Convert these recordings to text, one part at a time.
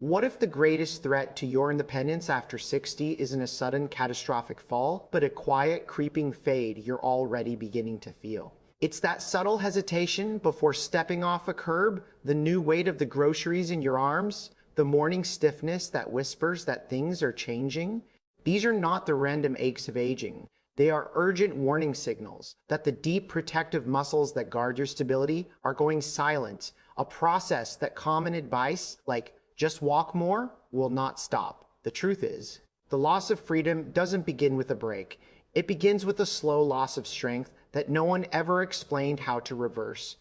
What if the greatest threat to your independence after 60 isn't a sudden catastrophic fall, but a quiet, creeping fade you're already beginning to feel? It's that subtle hesitation before stepping off a curb, the new weight of the groceries in your arms, the morning stiffness that whispers that things are changing. These are not the random aches of aging. They are urgent warning signals that the deep protective muscles that guard your stability are going silent, a process that common advice like just walk more will not stop. The truth is, the loss of freedom doesn't begin with a break. It begins with a slow loss of strength that no one ever explained how to reverse.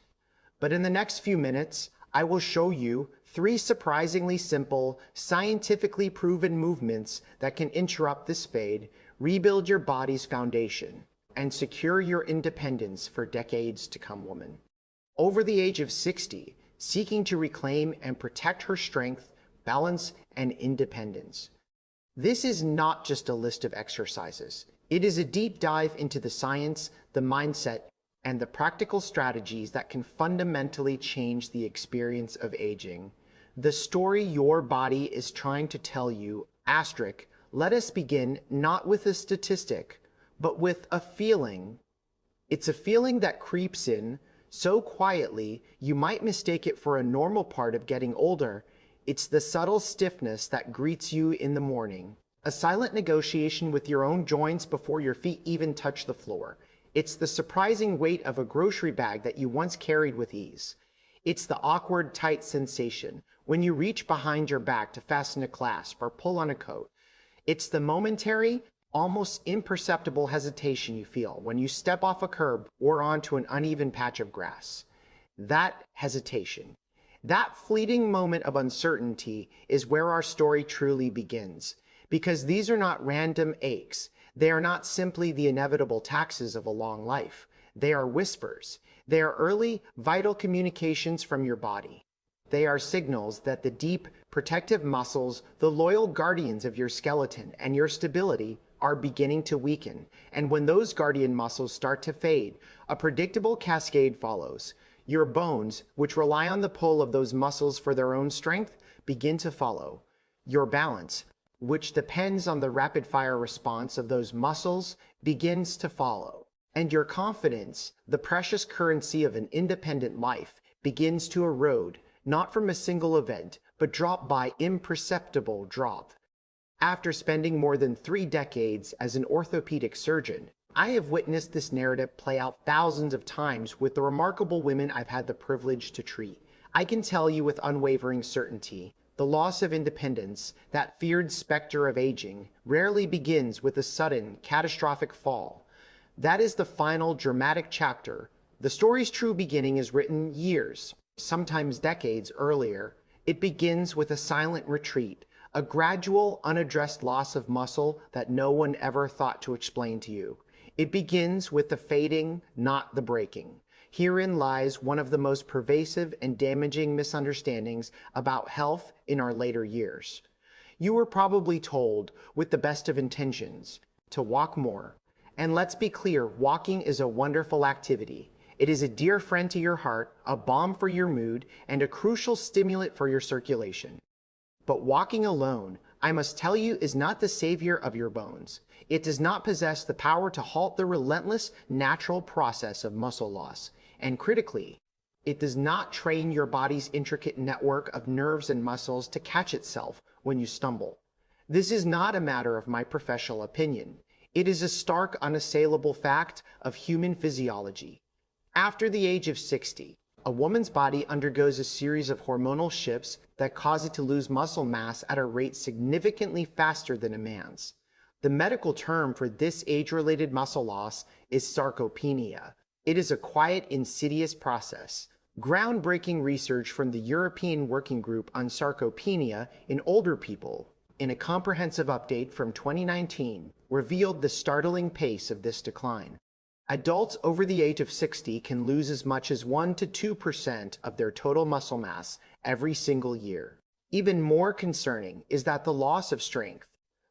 But in the next few minutes, I will show you 3 surprisingly simple, scientifically proven movements that can interrupt this fade, rebuild your body's foundation, and secure your independence for decades to come, woman. Over the age of 60, seeking to reclaim and protect her strength, balance, and independence. This is not just a list of exercises. It is a deep dive into the science, the mindset, and the practical strategies that can fundamentally change the experience of aging. The story your body is trying to tell you, asterisk, let us begin not with a statistic, but with a feeling. It's a feeling that creeps in so quietly you might mistake it for a normal part of getting older. It's the subtle stiffness that greets you in the morning, a silent negotiation with your own joints before your feet even touch the floor. It's the surprising weight of a grocery bag that you once carried with ease. It's the awkward, tight sensation when you reach behind your back to fasten a clasp or pull on a coat. It's the momentary, almost imperceptible hesitation you feel when you step off a curb or onto an uneven patch of grass. That hesitation, that fleeting moment of uncertainty is where our story truly begins. Because these are not random aches. They are not simply the inevitable taxes of a long life. They are whispers. They are early, vital communications from your body. They are signals that the deep, protective muscles, the loyal guardians of your skeleton and your stability, are beginning to weaken. And when those guardian muscles start to fade, a predictable cascade follows. Your bones, which rely on the pull of those muscles for their own strength, begin to follow. Your balance, which depends on the rapid-fire response of those muscles, begins to follow. And your confidence, the precious currency of an independent life, begins to erode, not from a single event, but drop by imperceptible drop. After spending more than 3 decades as an orthopedic surgeon, I have witnessed this narrative play out thousands of times with the remarkable women I've had the privilege to treat. I can tell you with unwavering certainty, the loss of independence, that feared specter of aging, rarely begins with a sudden, catastrophic fall. That is the final dramatic chapter. The story's true beginning is written years, sometimes decades earlier. It begins with a silent retreat, a gradual, unaddressed loss of muscle that no one ever thought to explain to you. It begins with the fading, not the breaking. Herein lies one of the most pervasive and damaging misunderstandings about health in our later years. You were probably told, with the best of intentions, to walk more. And let's be clear, walking is a wonderful activity. It is a dear friend to your heart, a balm for your mood, and a crucial stimulant for your circulation. But walking alone, I must tell you, is not the savior of your bones. It does not possess the power to halt the relentless, natural process of muscle loss. And critically, it does not train your body's intricate network of nerves and muscles to catch itself when you stumble. This is not a matter of my professional opinion. It is a stark, unassailable fact of human physiology. After the age of 60, a woman's body undergoes a series of hormonal shifts that cause it to lose muscle mass at a rate significantly faster than a man's. The medical term for this age-related muscle loss is sarcopenia. It is a quiet, insidious process. Groundbreaking research from the European Working Group on Sarcopenia in older people, in a comprehensive update from 2019, revealed the startling pace of this decline. Adults over the age of 60 can lose as much as 1 to 2% of their total muscle mass every single year. Even more concerning is that the loss of strength,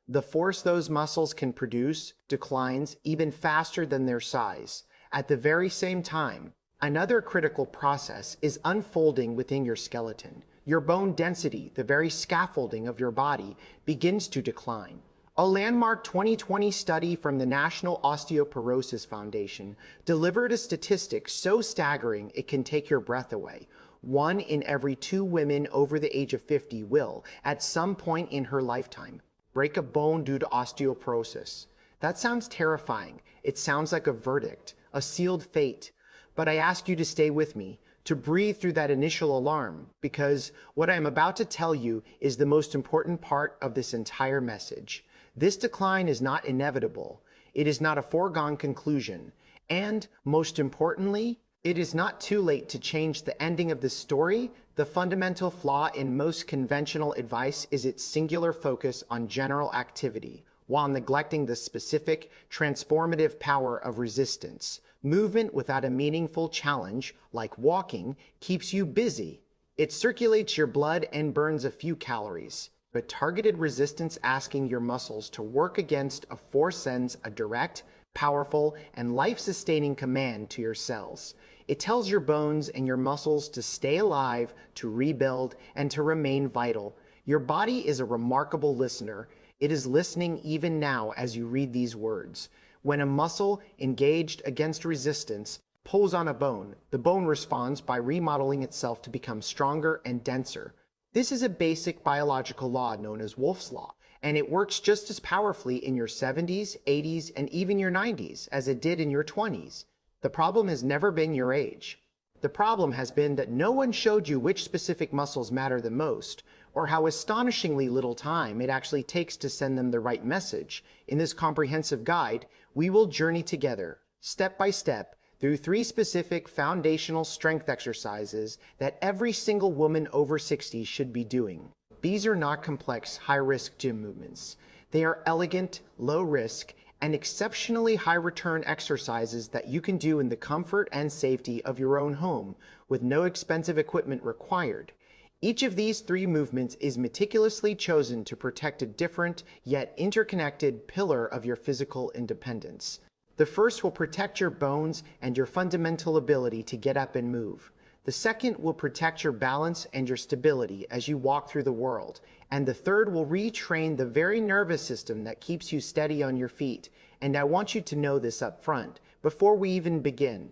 the force those muscles can produce, declines even faster than their size. At the very same time, another critical process is unfolding within your skeleton. Your bone density, the very scaffolding of your body, begins to decline. A landmark 2020 study from the National Osteoporosis Foundation delivered a statistic so staggering it can take your breath away. 1 in every 2 women over the age of 50 will, at some point in her lifetime, break a bone due to osteoporosis. That sounds terrifying. It sounds like a verdict, a sealed fate. But I ask you to stay with me, to breathe through that initial alarm, because what I am about to tell you is the most important part of this entire message. This decline is not inevitable. It is not a foregone conclusion. And, most importantly, it is not too late to change the ending of this story. The fundamental flaw in most conventional advice is its singular focus on general activity, while neglecting the specific, transformative power of resistance. Movement without a meaningful challenge, like walking, keeps you busy. It circulates your blood and burns a few calories. But targeted resistance, asking your muscles to work against a force, sends a direct, powerful, and life-sustaining command to your cells. It tells your bones and your muscles to stay alive, to rebuild, and to remain vital. Your body is a remarkable listener. It is listening even now as you read these words. When a muscle engaged against resistance pulls on a bone, the bone responds by remodeling itself to become stronger and denser. This is a basic biological law known as Wolff's Law, and it works just as powerfully in your 70s, 80s, and even your 90s as it did in your 20s. The problem has never been your age. The problem has been that no one showed you which specific muscles matter the most, or how astonishingly little time it actually takes to send them the right message. In this comprehensive guide, we will journey together, step by step, through 3 specific foundational strength exercises that every single woman over 60 should be doing. These are not complex, high-risk gym movements. They are elegant, low-risk, and exceptionally high-return exercises that you can do in the comfort and safety of your own home, with no expensive equipment required. Each of these 3 movements is meticulously chosen to protect a different, yet interconnected pillar of your physical independence. The first will protect your bones and your fundamental ability to get up and move. The second will protect your balance and your stability as you walk through the world. And the third will retrain the very nervous system that keeps you steady on your feet. And I want you to know this up front, before we even begin.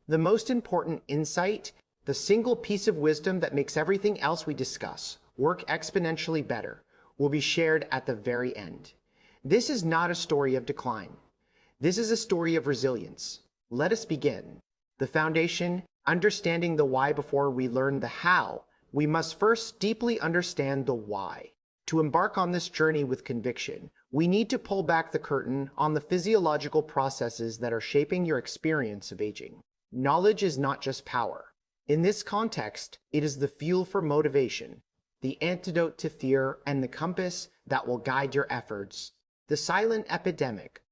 The most important insight, the single piece of wisdom that makes everything else we discuss work exponentially better, will be shared at the very end. This is not a story of decline. This is a story of resilience. Let us begin. The foundation, understanding the why before we learn the how. We must first deeply understand the why. To embark on this journey with conviction, we need to pull back the curtain on the physiological processes that are shaping your experience of aging. Knowledge is not just power. In this context, it is the fuel for motivation, the antidote to fear, and the compass that will guide your efforts. The silent epidemic.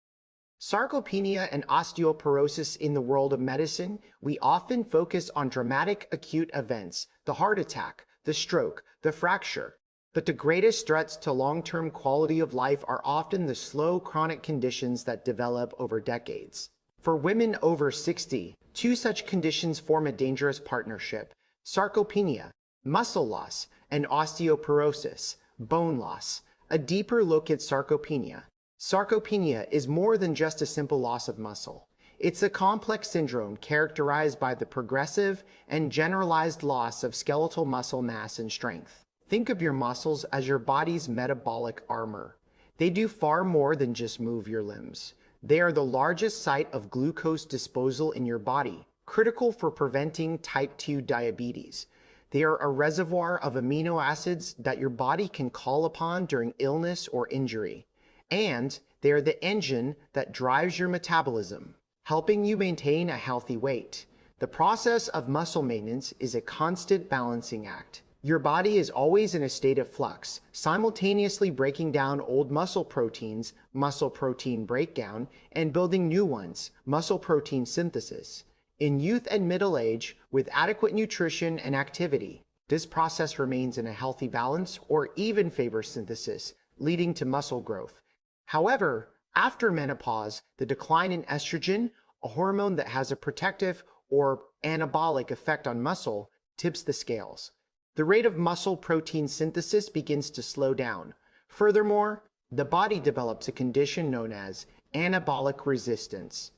Sarcopenia and osteoporosis. In the world of medicine, we often focus on dramatic acute events, the heart attack, the stroke, the fracture. But the greatest threats to long-term quality of life are often the slow, chronic conditions that develop over decades. For women over 60, 2 such conditions form a dangerous partnership: sarcopenia, muscle loss, and osteoporosis, bone loss. A deeper look at sarcopenia. Sarcopenia is more than just a simple loss of muscle. It's a complex syndrome characterized by the progressive and generalized loss of skeletal muscle mass and strength. Think of your muscles as your body's metabolic armor. They do far more than just move your limbs. They are the largest site of glucose disposal in your body, critical for preventing type 2 diabetes. They are a reservoir of amino acids that your body can call upon during illness or injury. And they are the engine that drives your metabolism, helping you maintain a healthy weight. The process of muscle maintenance is a constant balancing act. Your body is always in a state of flux, simultaneously breaking down old muscle proteins, muscle protein breakdown, and building new ones, muscle protein synthesis. In youth and middle age, with adequate nutrition and activity, this process remains in a healthy balance or even favors synthesis, leading to muscle growth. However, after menopause, the decline in estrogen, a hormone that has a protective or anabolic effect on muscle, tips the scales. the rate of muscle protein synthesis begins to slow down. Furthermore, the body develops a condition known as anabolic resistance.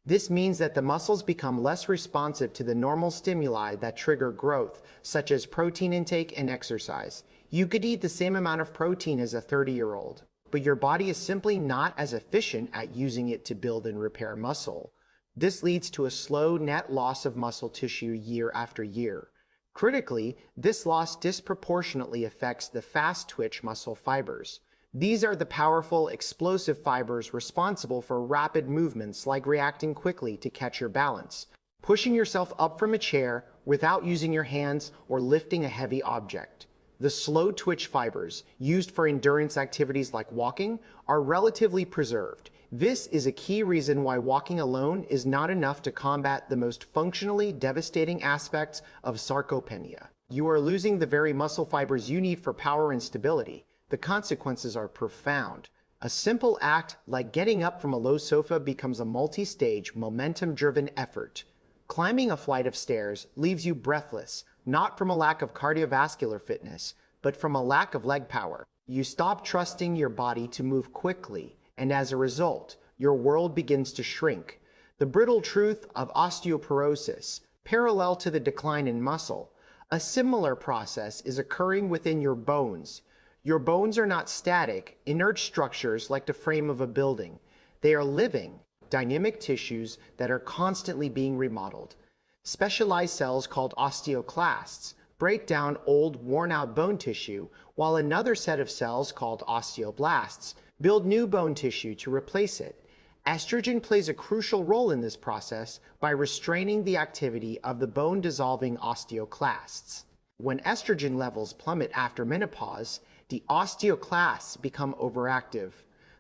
This means that the muscles become less responsive to the normal stimuli that trigger growth, such as protein intake and exercise. You could eat the same amount of protein as a 30-year-old, but your body is simply not as efficient at using it to build and repair muscle. This leads to a slow net loss of muscle tissue year after year. Critically, this loss disproportionately affects the fast-twitch muscle fibers. These are the powerful, explosive fibers responsible for rapid movements like reacting quickly to catch your balance, pushing yourself up from a chair without using your hands, or lifting a heavy object. The slow twitch fibers, used for endurance activities like walking, are relatively preserved. This is a key reason why walking alone is not enough to combat the most functionally devastating aspects of sarcopenia. You are losing the very muscle fibers you need for power and stability. The consequences are profound. A simple act like getting up from a low sofa becomes a multi-stage, momentum-driven effort. Climbing a flight of stairs leaves you breathless, not from a lack of cardiovascular fitness, but from a lack of leg power. You stop trusting your body to move quickly, and as a result, your world begins to shrink. The brittle truth of osteoporosis, parallel to the decline in muscle, a similar process is occurring within your bones. Your bones are not static, inert structures like the frame of a building. They are living, dynamic tissues that are constantly being remodeled. Specialized cells called osteoclasts break down old, worn-out bone tissue, while another set of cells called osteoblasts build new bone tissue to replace it. Estrogen plays a crucial role in this process by restraining the activity of the bone-dissolving osteoclasts. When estrogen levels plummet after menopause, the osteoclasts become overactive.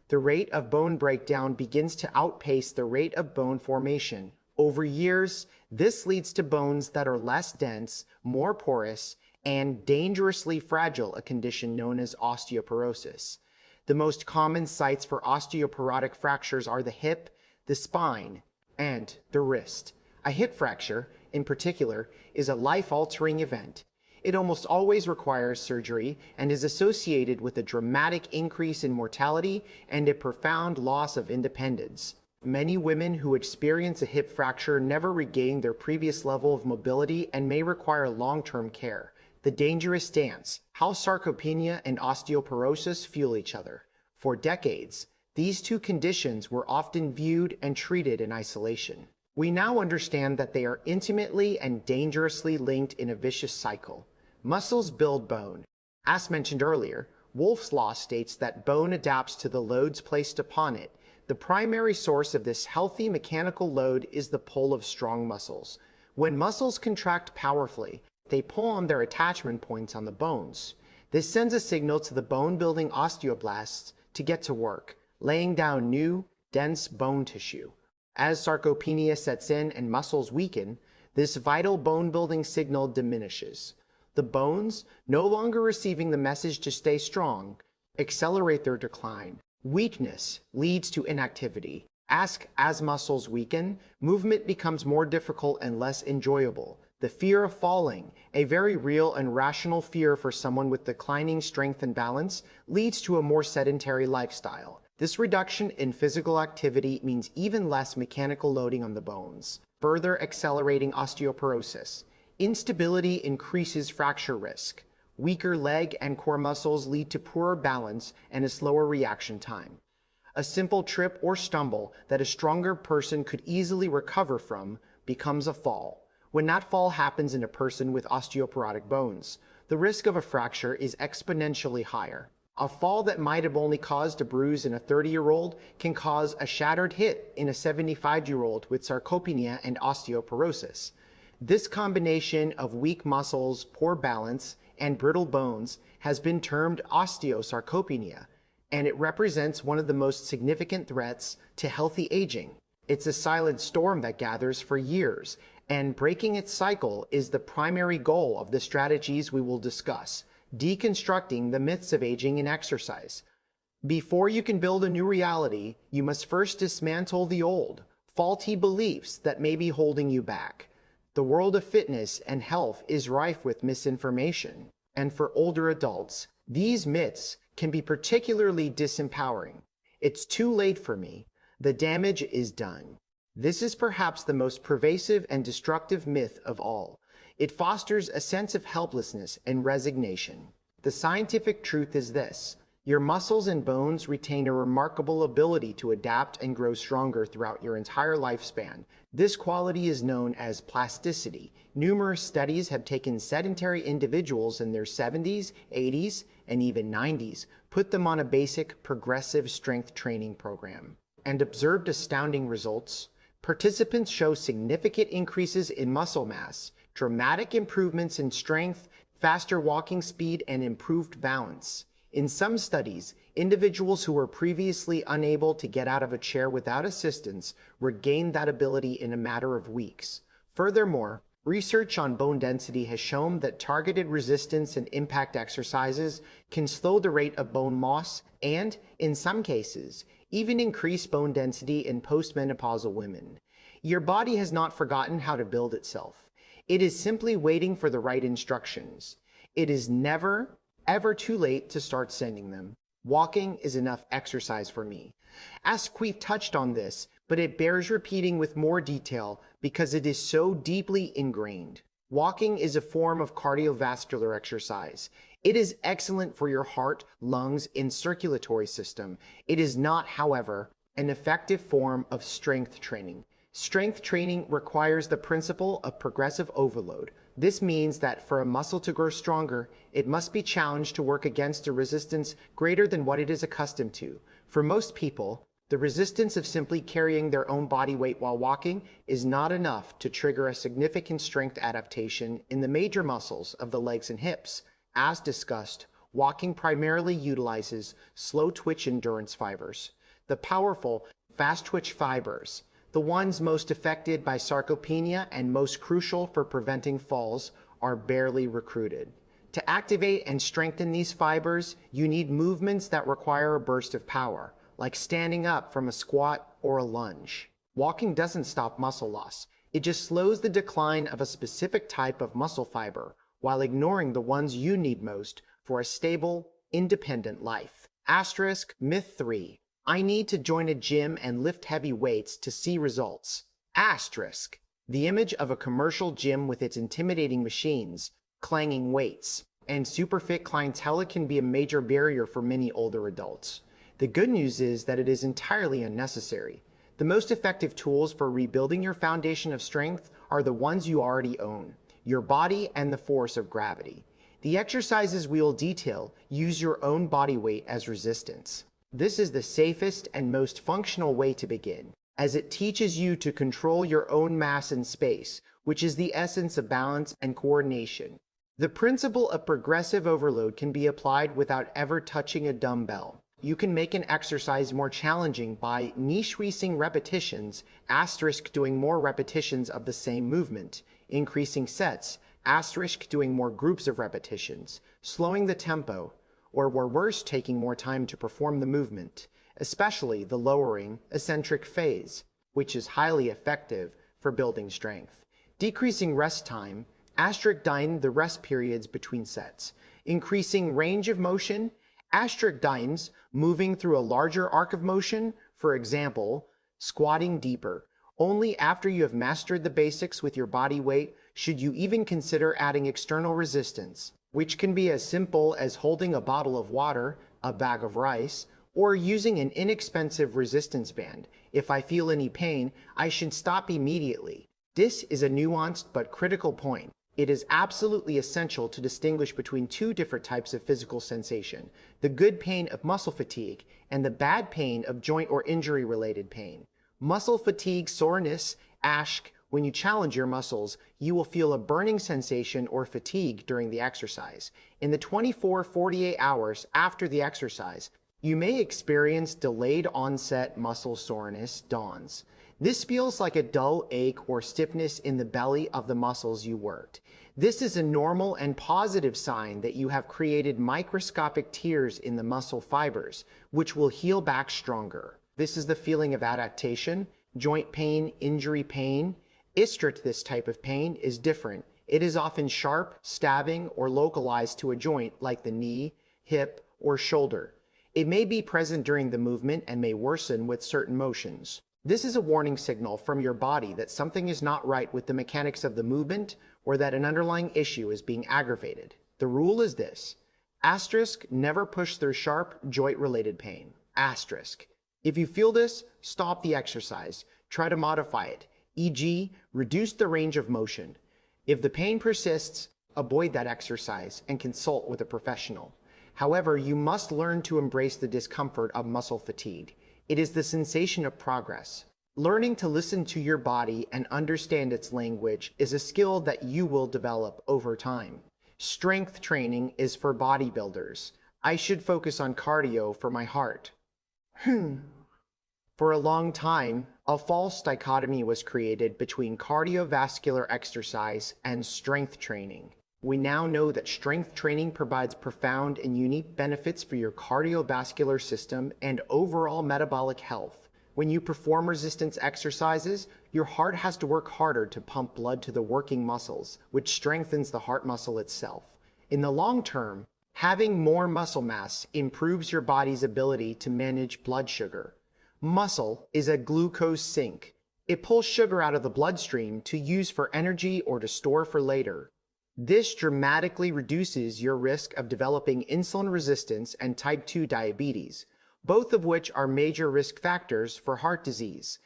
The rate of bone breakdown begins to outpace the rate of bone formation. Over years, this leads to bones that are less dense, more porous, and dangerously fragile, a condition known as osteoporosis. The most common sites for osteoporotic fractures are the hip, the spine, and the wrist. A hip fracture, in particular, is a life-altering event. It almost always requires surgery and is associated with a dramatic increase in mortality and a profound loss of independence. Many women who experience a hip fracture never regain their previous level of mobility and may require long-term care. The dangerous dance: how sarcopenia and osteoporosis fuel each other. For decades, these two conditions were often viewed and treated in isolation. We now understand that they are intimately and dangerously linked in a vicious cycle. Muscles build bone. As mentioned earlier, Wolff's Law states that bone adapts to the loads placed upon it. The primary source of this healthy mechanical load is the pull of strong muscles. When muscles contract powerfully, they pull on their attachment points on the bones. This sends a signal to the bone-building osteoblasts to get to work, laying down new, dense bone tissue. As sarcopenia sets in and muscles weaken, this vital bone-building signal diminishes. The bones, no longer receiving the message to stay strong, accelerate their decline. Weakness leads to inactivity. As muscles weaken, movement becomes more difficult and less enjoyable. The fear of falling, a very real and rational fear for someone with declining strength and balance, leads to a more sedentary lifestyle. This reduction in physical activity means even less mechanical loading on the bones, further accelerating osteoporosis. Instability increases fracture risk. Weaker leg and core muscles lead to poorer balance and a slower reaction time. A simple trip or stumble that a stronger person could easily recover from becomes a fall. When that fall happens in a person with osteoporotic bones, the risk of a fracture is exponentially higher. A fall that might have only caused a bruise in a 30-year-old can cause a shattered hip in a 75-year-old with sarcopenia and osteoporosis. This combination of weak muscles, poor balance, and brittle bones has been termed osteosarcopenia, and it represents one of the most significant threats to healthy aging. It's a silent storm that gathers for years, and breaking its cycle is the primary goal of the strategies we will discuss, deconstructing the myths of aging and exercise. Before you can build a new reality, you must first dismantle the old, faulty beliefs that may be holding you back. The world of fitness and health is rife with misinformation, and for older adults, these myths can be particularly disempowering. It's too late for me. The damage is done. This is perhaps the most pervasive and destructive myth of all. It fosters a sense of helplessness and resignation. The scientific truth is this: your muscles and bones retain a remarkable ability to adapt and grow stronger throughout your entire lifespan. This quality is known as plasticity. Numerous studies have taken sedentary individuals in their 70s, 80s, and even 90s, put them on a basic progressive strength training program, and observed astounding results. Participants show significant increases in muscle mass, dramatic improvements in strength, faster walking speed, and improved balance. In some studies, individuals who were previously unable to get out of a chair without assistance regained that ability in a matter of weeks. Furthermore, research on bone density has shown that targeted resistance and impact exercises can slow the rate of bone loss and, in some cases, even increase bone density in postmenopausal women. Your body has not forgotten how to build itself. It is simply waiting for the right instructions. It is never, ever too late to start sending them. Walking is enough exercise for me. Asquith touched on this, but it bears repeating with more detail because it is so deeply ingrained. Walking is a form of cardiovascular exercise. It is excellent for your heart, lungs, and circulatory system. It is not, however, an effective form of strength training. Strength training requires the principle of progressive overload. This means that for a muscle to grow stronger, it must be challenged to work against a resistance greater than what it is accustomed to. For most people, the resistance of simply carrying their own body weight while walking is not enough to trigger a significant strength adaptation in the major muscles of the legs and hips. As discussed, walking primarily utilizes slow twitch endurance fibers. The powerful, fast twitch fibers, the ones most affected by sarcopenia and most crucial for preventing falls, are barely recruited. To activate and strengthen these fibers, you need movements that require a burst of power, like standing up from a squat or a lunge. Walking doesn't stop muscle loss. It just slows the decline of a specific type of muscle fiber, while ignoring the ones you need most for a stable, independent life. Asterisk myth 3. I need to join a gym and lift heavy weights to see results. Asterisk. The image of a commercial gym with its intimidating machines, clanging weights, and superfit clientele can be a major barrier for many older adults. The good news is that it is entirely unnecessary. The most effective tools for rebuilding your foundation of strength are the ones you already own: your body and the force of gravity. The exercises we will detail use your own body weight as resistance. This is the safest and most functional way to begin, as it teaches you to control your own mass in space, which is the essence of balance and coordination. The principle of progressive overload can be applied without ever touching a dumbbell. You can make an exercise more challenging by increasing repetitions, asterisk doing more repetitions of the same movement, increasing sets, asterisk doing more groups of repetitions, slowing the tempo, or worse, taking more time to perform the movement, especially the lowering eccentric phase, which is highly effective for building strength. Decreasing rest time, asterisk dying the rest periods between sets, increasing range of motion, asterisk dynes moving through a larger arc of motion, for example, squatting deeper. Only after you have mastered the basics with your body weight should you even consider adding external resistance, which can be as simple as holding a bottle of water, a bag of rice, or using an inexpensive resistance band. If I feel any pain, I should stop immediately. This is a nuanced but critical point. It is absolutely essential to distinguish between two different types of physical sensation: the good pain of muscle fatigue and the bad pain of joint or injury-related pain. Muscle fatigue, soreness, when you challenge your muscles, you will feel a burning sensation or fatigue during the exercise. In the 24-48 hours after the exercise, you may experience delayed onset muscle soreness, DONS. This feels like a dull ache or stiffness in the belly of the muscles you worked. This is a normal and positive sign that you have created microscopic tears in the muscle fibers, which will heal back stronger. This is the feeling of adaptation, joint pain, injury pain, Istrate, this type of pain, is different. It is often sharp, stabbing, or localized to a joint like the knee, hip, or shoulder. It may be present during the movement and may worsen with certain motions. This is a warning signal from your body that something is not right with the mechanics of the movement or that an underlying issue is being aggravated. The rule is this: asterisk, never push through sharp, joint-related pain. Asterisk. If you feel this, stop the exercise. Try to modify it, e.g., reduce the range of motion. If the pain persists, avoid that exercise and consult with a professional. However, you must learn to embrace the discomfort of muscle fatigue. It is the sensation of progress. Learning to listen to your body and understand its language is a skill that you will develop over time. Strength training is for bodybuilders. I should focus on cardio for my heart. For a long time, a false dichotomy was created between cardiovascular exercise and strength training. We now know that strength training provides profound and unique benefits for your cardiovascular system and overall metabolic health. When you perform resistance exercises, your heart has to work harder to pump blood to the working muscles, which strengthens the heart muscle itself. In the long term, having more muscle mass improves your body's ability to manage blood sugar. Muscle is a glucose sink. It pulls sugar out of the bloodstream to use for energy or to store for later. This dramatically reduces your risk of developing insulin resistance and type 2 diabetes, both of which are major risk factors for heart disease.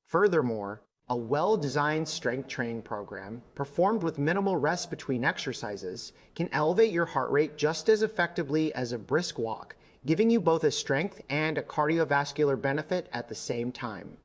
Furthermore, a well-designed strength training program, performed with minimal rest between exercises, can elevate your heart rate just as effectively as a brisk walk, giving you both a strength and a cardiovascular benefit at the same time.